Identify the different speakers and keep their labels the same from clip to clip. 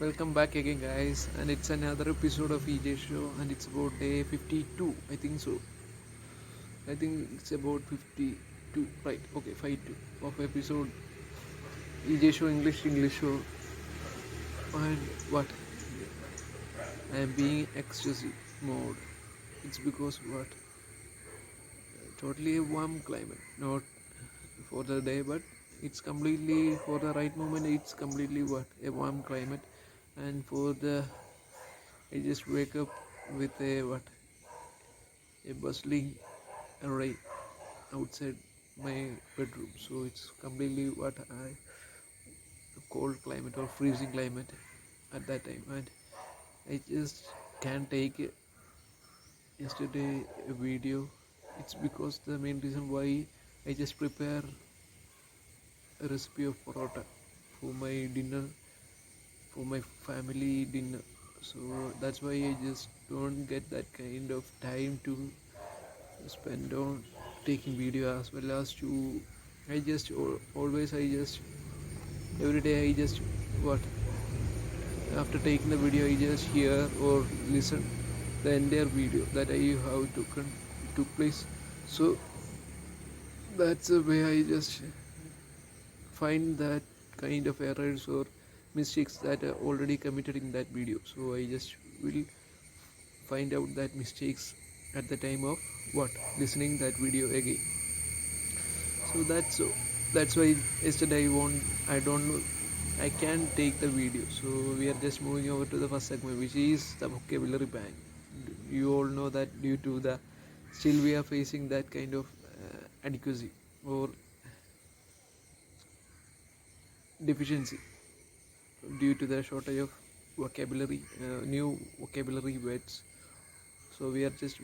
Speaker 1: Welcome back again, guys, and it's another episode of EJ Show, and it's about day 52. I think so. I think it's about 52, right? Okay, 52 of episode EJ Show English Show, and what I am being excessive mode. It's because what totally a warm climate, not for the day, but it's completely for the right moment. It's completely what a warm climate, and for the I just wake up with a bustling array outside my bedroom, so it's completely what I cold climate or freezing climate at that time, and I just can't take yesterday a video. It's because the main reason why I just prepare a recipe of parota for my dinner, for my family dinner, so that's why I just don't get that kind of time to spend on taking video as well as to I just always I just every day I just what after taking the video I just hear or listen the entire video that I have took place, so that's the way I just find that kind of errors or mistakes that are already committed in that video, so I just will find out that mistakes at the time of what listening that video again. So that's why yesterday I don't know I can take the video. So we are just moving over to the first segment, which is the vocabulary bank. You all know that due to the still we are facing that kind of adequacy or deficiency due to the shortage of vocabulary, new vocabulary words. So we are just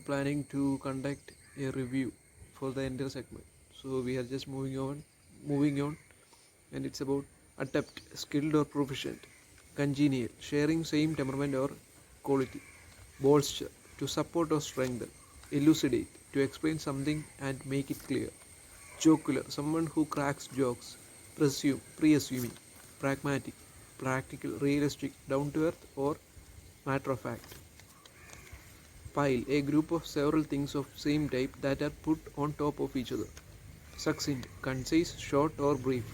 Speaker 1: planning to conduct a review for the entire segment. So we are just moving on, and it's about adept, skilled or proficient, congenial, sharing same temperament or quality, bolster, to support or strengthen, elucidate, to explain something and make it clear, jocular, someone who cracks jokes, presume, pre-assuming, pragmatic, practical, realistic, down to earth or matter of fact, pile, a group of several things of same type that are put on top of each other, succinct, concise, short or brief,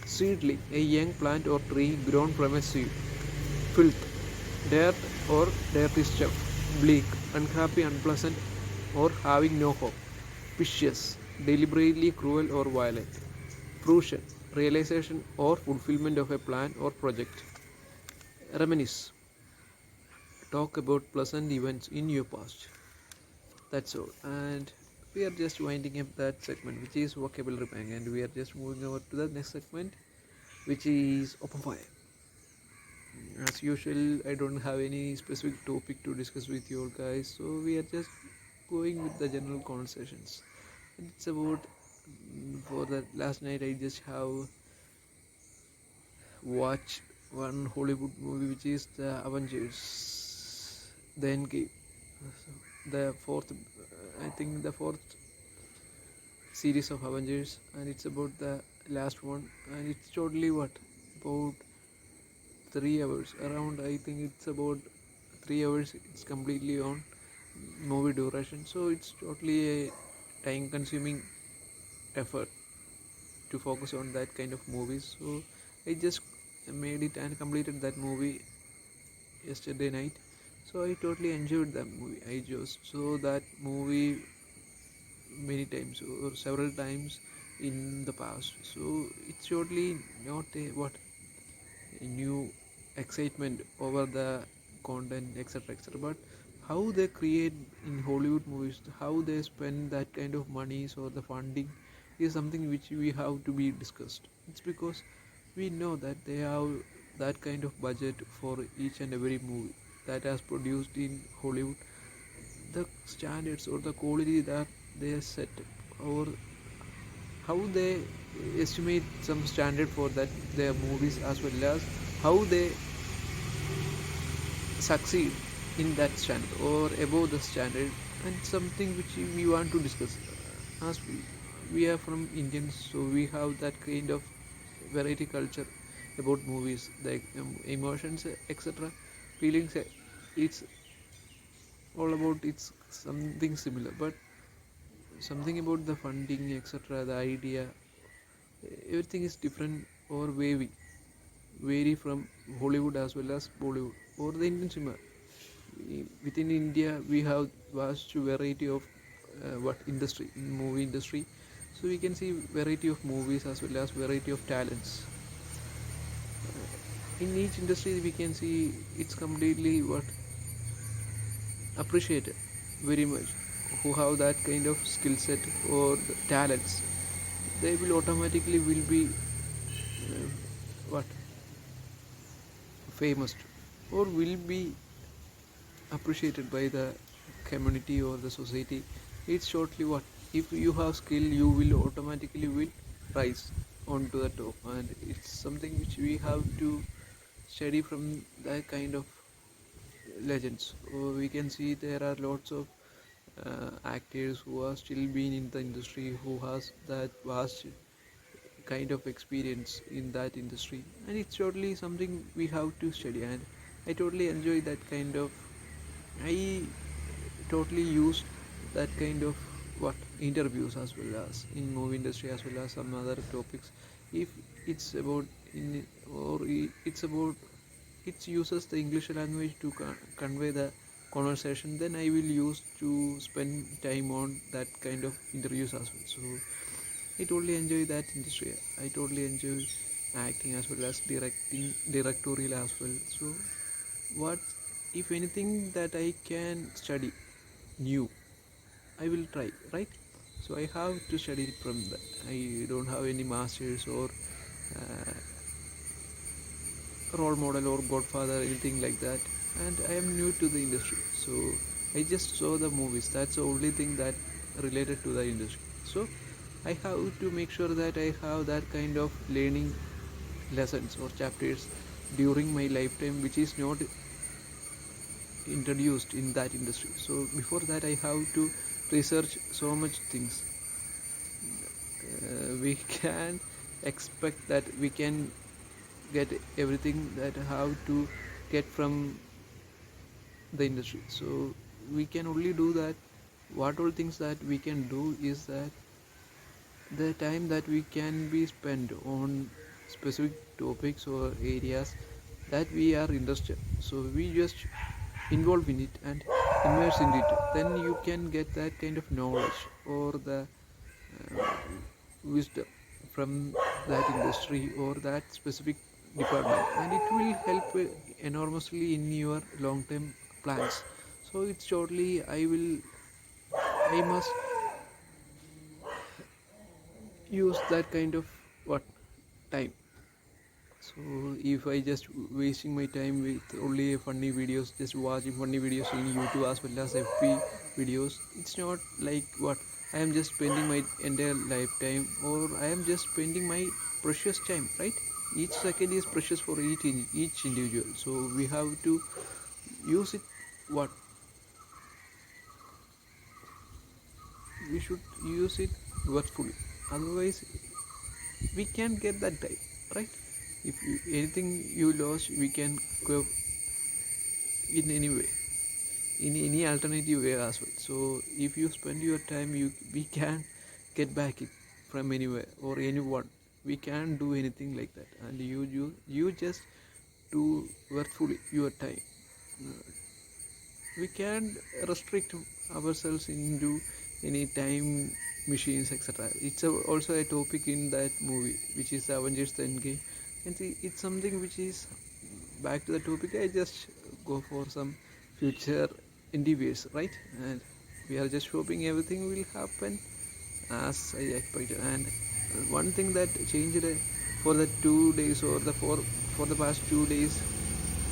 Speaker 1: seedling, a young plant or tree grown from a seed, filth, dirt or dirty stuff, bleak, unhappy, unpleasant, or having no hope, vicious, deliberately cruel or violent, fruition, realization or fulfillment of a plan or project, reminisce, talk about pleasant events in your past. That's all, and we are just winding up that segment, which is vocabulary bank, and we are just moving over to the next segment, which is open fire. As usual, I don't have any specific topic to discuss with you all guys, so we are just going with the general conversations. And it's about for the last night I just have watched one Hollywood movie which is the Avengers, the Endgame, the fourth, I think the fourth series of Avengers, and it's about the last one, and it's totally what about 3 hours around. I think it's about 3 hours. It's completely on movie duration, so it's totally a time-consuming effort to focus on that kind of movies. So I just made it and completed that movie yesterday night. So I totally enjoyed that movie. I just saw that movie many times or several times in the past. So it's totally not a what a new excitement over the content, etc., but how they create in Hollywood movies, how they spend that kind of monies or the funding is something which we have to be discussed. It's because we know that they have that kind of budget for each and every movie that has produced in Hollywood. The standards or the quality that they set, or how they estimate some standard for that their movies, as well as how they succeed in that standard or above the standard, and something which we want to discuss. As we are from Indians, so we have that kind of variety culture about movies, the emotions, etc., feelings. It's all about it's something similar, but something about the funding, etc., the idea, everything is different or vary from Hollywood as well as Bollywood or the Indian cinema. Within India, we have vast variety of what industry, movie industry. So we can see variety of movies as well as variety of talents. In each industry, we can see it's completely what appreciated very much. Who have that kind of skill set or the talents, they will automatically will be what famous or will be appreciated by the community or the society. It's shortly what if you have skill, you will automatically will rise onto the top, and it's something which we have to study from that kind of legends. Or we can see there are lots of actors who are still been in the industry, who has that vast kind of experience in that industry, and it's totally something we have to study. And I totally enjoy that kind of, I totally used that kind of what interviews as well as in movie industry as well as some other topics. If it's about in or it's about it uses the English language to convey the conversation, then I will use to spend time on that kind of interviews as well. So I totally enjoy that industry. I totally enjoy acting as well as directorial as well. So what if anything that I can study new, I will try, right? So I have to study it from that. I don't have any masters or uh, role model or godfather, anything like that, and I am new to the industry. So I just saw the movies. That's the only thing that related to the industry. So I have to make sure that I have that kind of learning lessons or chapters during my lifetime, which is not introduced in that industry. So before that, I have to research so much things. We can expect that we can get everything that how to get from the industry. So we can only do that. What all things that we can do is that the time that we can be spent on specific topics or areas that we are interested, so we just involve in it and immerse in it, then you can get that kind of knowledge or the wisdom from that industry or that specific department, and it will help enormously in your long term plans. So it's totally I must use that kind of what time. So if I just wasting my time with only funny videos, just watching funny videos in YouTube as well as FP videos, it's not like what I am just spending my entire lifetime, or I am just spending my precious time, right? Each second is precious for each individual. So we have to use it what we should use it worthfully. Otherwise, we can get that time, right? If anything you lost, we can go in any way, in any alternative way as well. So if you spend your time, we can get back it from anywhere or anyone. We can do anything like that, and you just do worthfully your time. We can restrict ourselves into any time machines, etc. It's also a topic in that movie, which is Avengers the Endgame, and see, it's something which is back to the topic. I just go for some future endeavors, right? And we are just hoping everything will happen as I expected. And one thing that changed for the 2 days or the for the past 2 days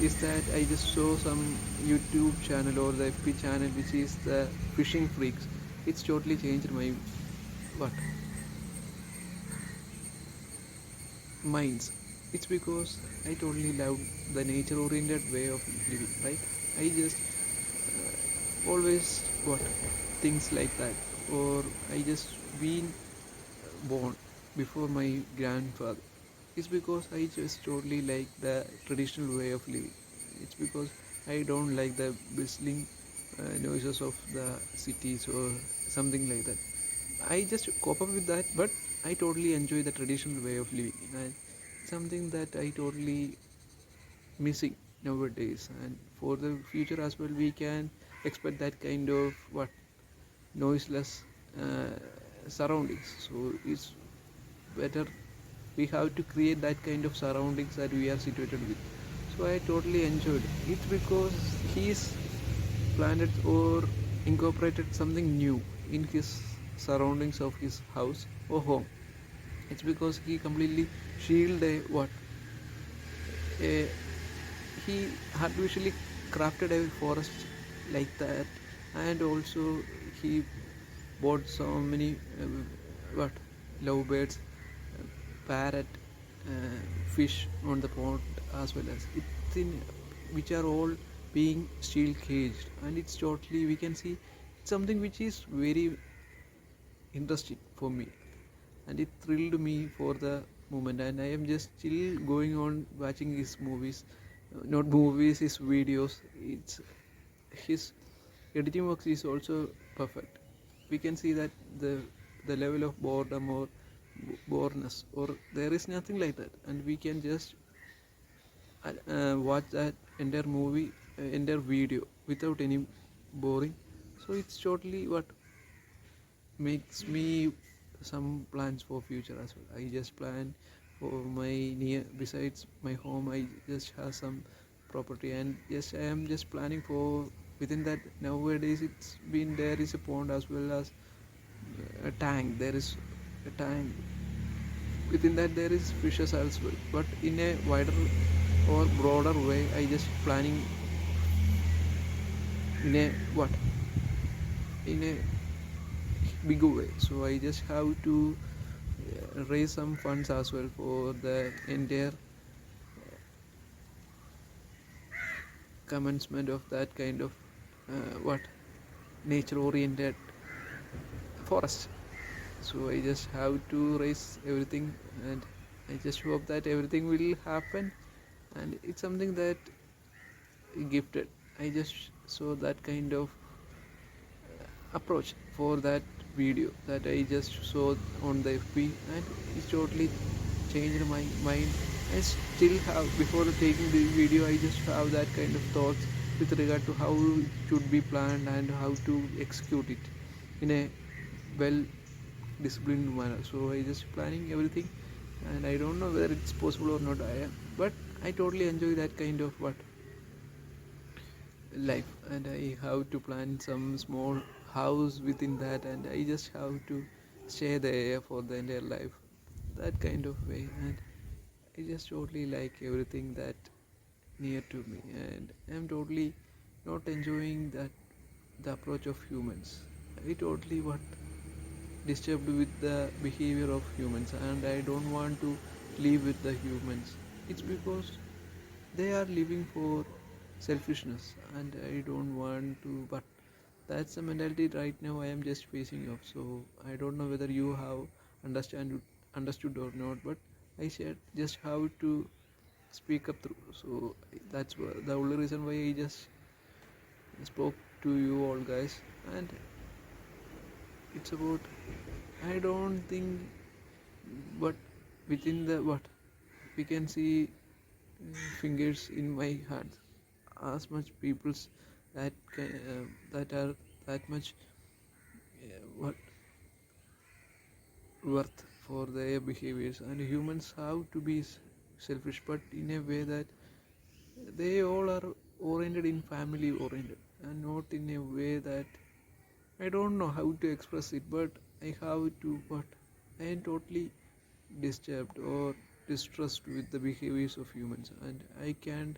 Speaker 1: is that I just saw some YouTube channel or the FP channel, which is the fishing freaks. It's totally changed my what minds. It's because I totally love the nature oriented way of living, right? I just always what things like that, or I just been born before my grandfather. It's because I just totally like the traditional way of living. It's because I don't like the bustling noises of the cities or something like that. I just cope up with that, but I totally enjoy the traditional way of living, and something that I totally missing nowadays. And for the future as well, we can expect that kind of what noiseless surroundings. So it's better we have to create that kind of surroundings that we are situated with. So I totally enjoyed it. It's because he's planted or incorporated something new in his surroundings of his house or home. It's because he completely shielded a what a, he artificially crafted a forest like that, and also he bought so many what lovebirds, parrot, fish on the pond as well as it's in which are all being steel caged, and it's totally we can see something which is very interesting for me, and it thrilled me for the moment, and I am just still going on watching his movies, not movies, his videos. It's his editing works is also perfect. We can see that the level of boredom or boredness or there is nothing like that, and we can just watch that entire movie, entire video without any boring. So it's totally what makes me some plans for future as well. I just plan for my near besides my home. I just have some property, and yes, I am just planning for within that. Nowadays, it's been there is a pond as well as a tank. There is a tank within that there is fishes as well. But in a wider or broader way, I just planning in a what in a bigger way. So I just have to raise some funds as well for the entire commencement of that kind of what nature oriented forest. So I just have to raise everything, and I just hope that everything will happen, and it's something that gifted. I just saw that kind of approach for that video that I just saw on the FB, and it totally changed my mind. I still have, before taking the video, I just have that kind of thoughts with regard to how it should be planned and how to execute it in a well disciplined manner. So I just planning everything, and I don't know whether it's possible or not. I am, but I totally enjoy that kind of what life, and I have to plan some small house within that, and I just have to stay there for the entire life, that kind of way. And I just totally like everything that near to me, and I'm totally not enjoying that the approach of humans. I totally what disturbed with the behavior of humans, and I don't want to live with the humans. It's because they are living for selfishness, and I don't want to, but that's the mentality right now I am just facing off. So I don't know whether you have understood or not, but I said just how to speak up through. So that's the only reason why I just spoke to you all guys, and it's about I don't think, but within the what we can see fingers in my hands, as much peoples that that are that much what worth for their behaviors, and humans have to be selfish, but in a way that they all are oriented in family oriented, and not in a way that I don't know how to express it, but I have to what I am totally disturbed or distressed with the behaviors of humans, and I can't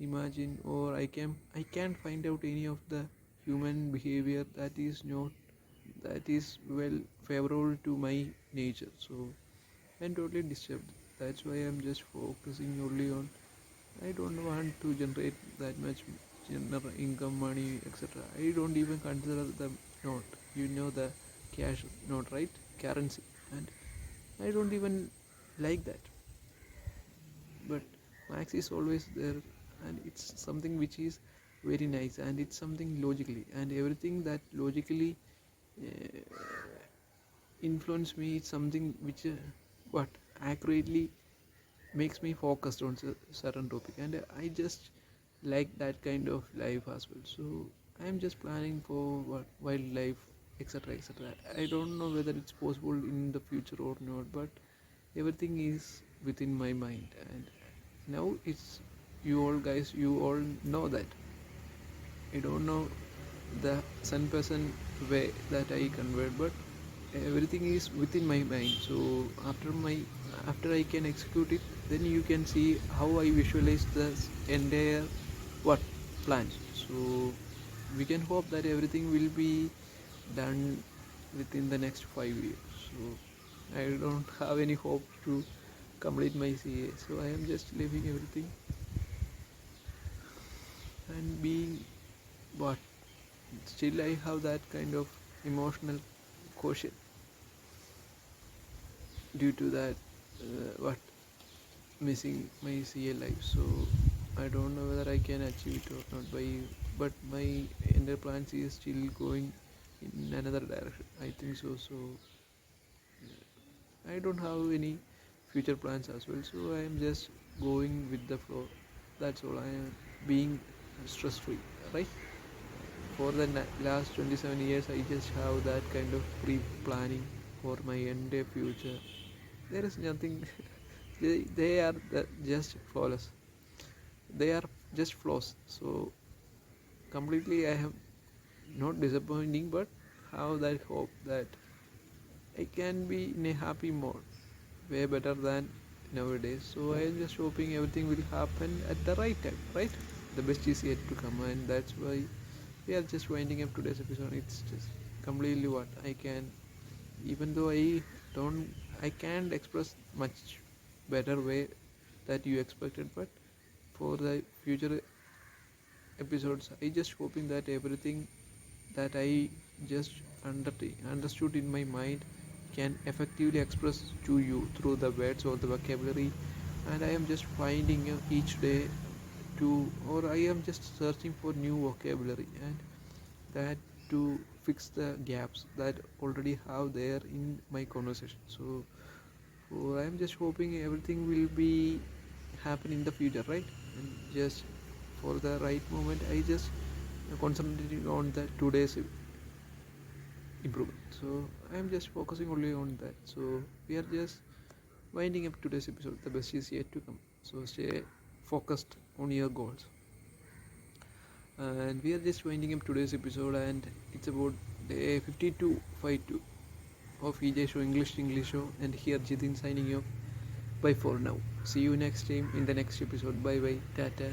Speaker 1: imagine or I can't find out any of the human behavior that is well favorable to my nature. So I'm totally disturbed. That's why I'm just focusing only on I don't want to generate that much general income, money, etc. I don't even consider the note. You know the cash note, right? Currency, and I don't even like that. but max is always there, and it's something which is very nice, and it's something logically, and everything that logically uh, influence me. It's something which what accurately makes me focused on certain topic, and I just like that kind of life as well. So I am just planning for what wildlife, etc., etc. I don't know whether it's possible in the future or not, but everything is within my mind. And now it's you all guys, you all know that I don't know the 100% way that I convert, but everything is within my mind. So after I can execute it, then you can see how I visualize this entire what plans. So we can hope that everything will be done within the next 5 years. So I don't have any hope to complete my CA, so I am just living everything and being what still I have that kind of emotional quotient due to that what missing my CA life. So I don't know whether I can achieve it or not but my inner plans is still going in another direction, I think so. So I don't have any future plans as well, so I am just going with the flow. That's all. I am being stress free, right? For the last 27 years I just have that kind of pre-planning for my entire future. There is nothing they are just flawless, they are just flaws. So completely I have not disappointing, but have that hope that I can be in a happy mode way better than nowadays. So I am just hoping everything will happen at the right time, right? The best is yet to come, and that's why we are just winding up today's episode. It's just completely what I can, even though don't I can't express much better way that you expected, but for the future episodes I just hoping that everything that I just understood in my mind can effectively express to you through the words or the vocabulary. And I am just finding each day to, or I am just searching for new vocabulary, and that to fix the gaps that already have there in my conversation. So I am just hoping everything will be happen in the future, right? And just for the right moment I just concentrating on the today's improvement. So I am just focusing only on that. So we are just winding up today's episode. The best is yet to come, so stay focused on your goals. And we are just winding up today's episode, and it's about day 5252 of EJ show, English show. And here Jithin signing off. Bye for now. See you next time in the next episode. Bye bye. Tata.